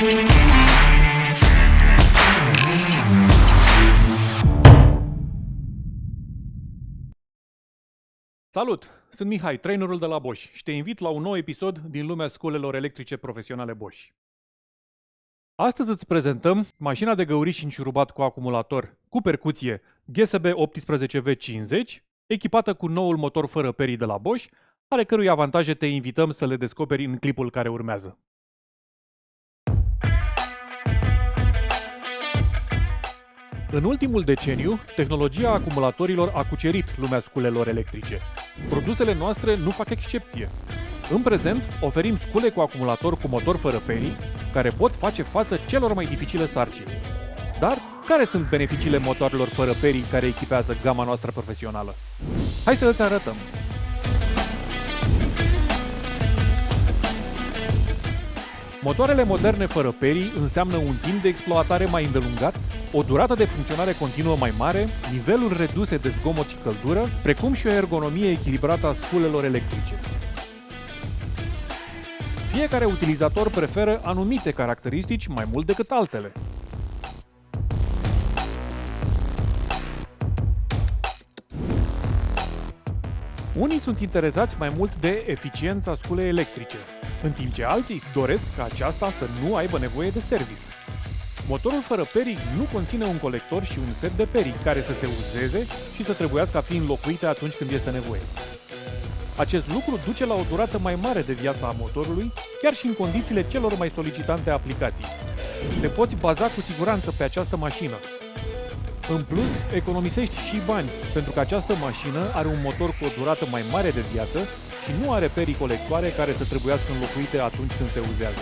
Salut! Sunt Mihai, trainerul de la Bosch și te invit la un nou episod din lumea școlilor electrice profesionale Bosch. Astăzi îți prezentăm mașina de găuriș înșurubat cu acumulator cu percuție GSB 18V50, echipată cu noul motor fără perii de la Bosch, ale cărui avantaje te invităm să le descoperi în clipul care urmează. În ultimul deceniu, tehnologia acumulatorilor a cucerit lumea sculelor electrice. Produsele noastre nu fac excepție. În prezent, oferim scule cu acumulator cu motor fără perii, care pot face față celor mai dificile sarcini. Dar, care sunt beneficiile motoarelor fără perii care echipează gama noastră profesională? Hai să îți arătăm! Motoarele moderne fără perii înseamnă un timp de exploatare mai îndelungat, o durată de funcționare continuă mai mare, niveluri reduse de zgomot și căldură, precum și o ergonomie echilibrată a sculelor electrice. Fiecare utilizator preferă anumite caracteristici mai mult decât altele. Unii sunt interesați mai mult de eficiența sculei electrice, în timp ce alții doresc ca aceasta să nu aibă nevoie de service. Motorul fără perii nu conține un colector și un set de perii care să se uzeze și să trebuiască a fi înlocuite atunci când este nevoie. Acest lucru duce la o durată mai mare de viață a motorului, chiar și în condițiile celor mai solicitante aplicații. Te poți baza cu siguranță pe această mașină. În plus, economisești și bani, pentru că această mașină are un motor cu o durată mai mare de viață și nu are perii colectoare care să trebuiască înlocuite atunci când se uzează.